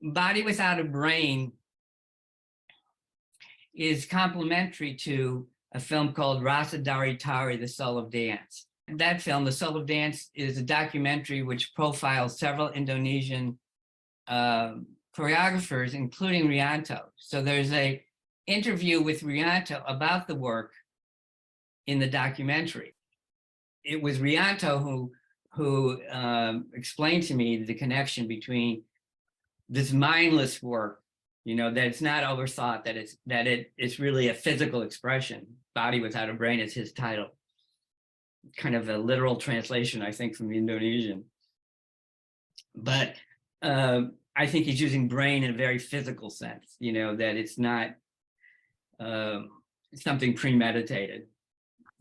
Body Without a Brain is complementary to a film called Rasa Dari Tari, The Soul of Dance. That film, The Soul of Dance, is a documentary which profiles several Indonesian choreographers, including Rianto. So there's a interview with Rianto about the work in the documentary. It was Rianto who explained to me the connection between this mindless work, that it's not overthought, that it's really a physical expression. Body Without a Brain is his title. Kind of a literal translation, I think, from the Indonesian. But I think he's using brain in a very physical sense, that it's not something premeditated,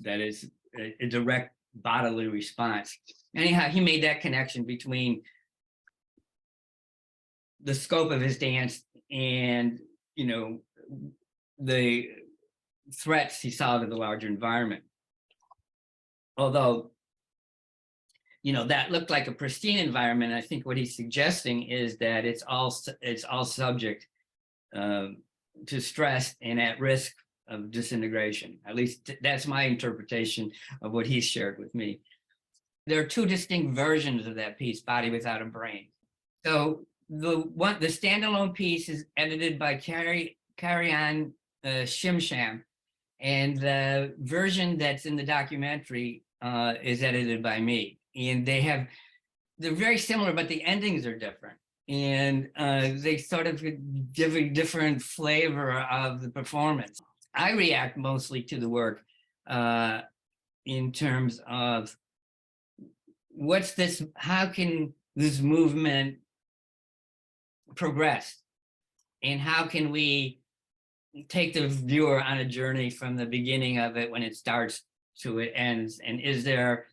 that is a direct bodily response. Anyhow, he made that connection between the scope of his dance and, the threats he saw to the larger environment. Although, that looked like a pristine environment, I think what he's suggesting is that it's all subject to stress and at risk of disintegration. At least that's my interpretation of what he's shared with me. There are two distinct versions of that piece, Body Without a Brain. So the standalone piece is edited by Carry-On Shimsham, and the version that's in the documentary is edited by me. And they're very similar, but the endings are different. And they sort of give a different flavor of the performance. I react mostly to the work in terms of how can this movement progress? And how can we take the viewer on a journey from the beginning of it when it starts to it ends? And is there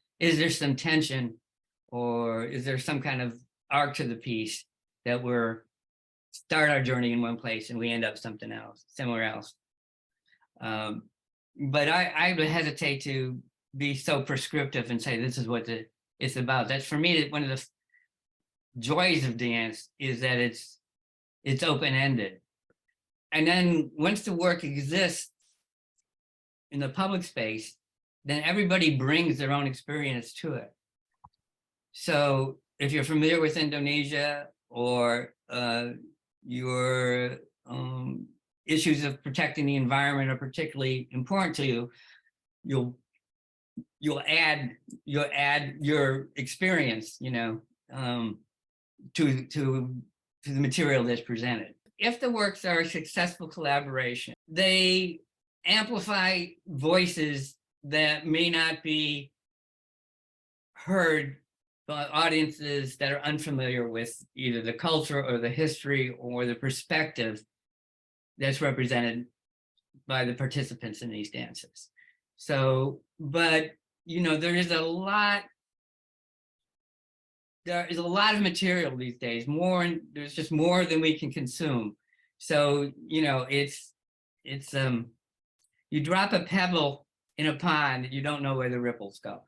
some tension, or is there some kind of arc to the piece that we're start our journey in one place and we end up somewhere else? But I would hesitate to be so prescriptive and say this is what it's about. That's, for me, one of the joys of dance is that it's open-ended. And then once the work exists in the public space, then everybody brings their own experience to it. So if you're familiar with Indonesia, or your issues of protecting the environment are particularly important to you, you'll add your experience, to the material that's presented. If the works are a successful collaboration, they amplify voices that may not be heard by audiences that are unfamiliar with either the culture or the history or the perspective that's represented by the participants in these dances. So, but there is a lot of material these days, there's just more than we can consume. So, it's you drop a pebble in a pond, you don't know where the ripples go.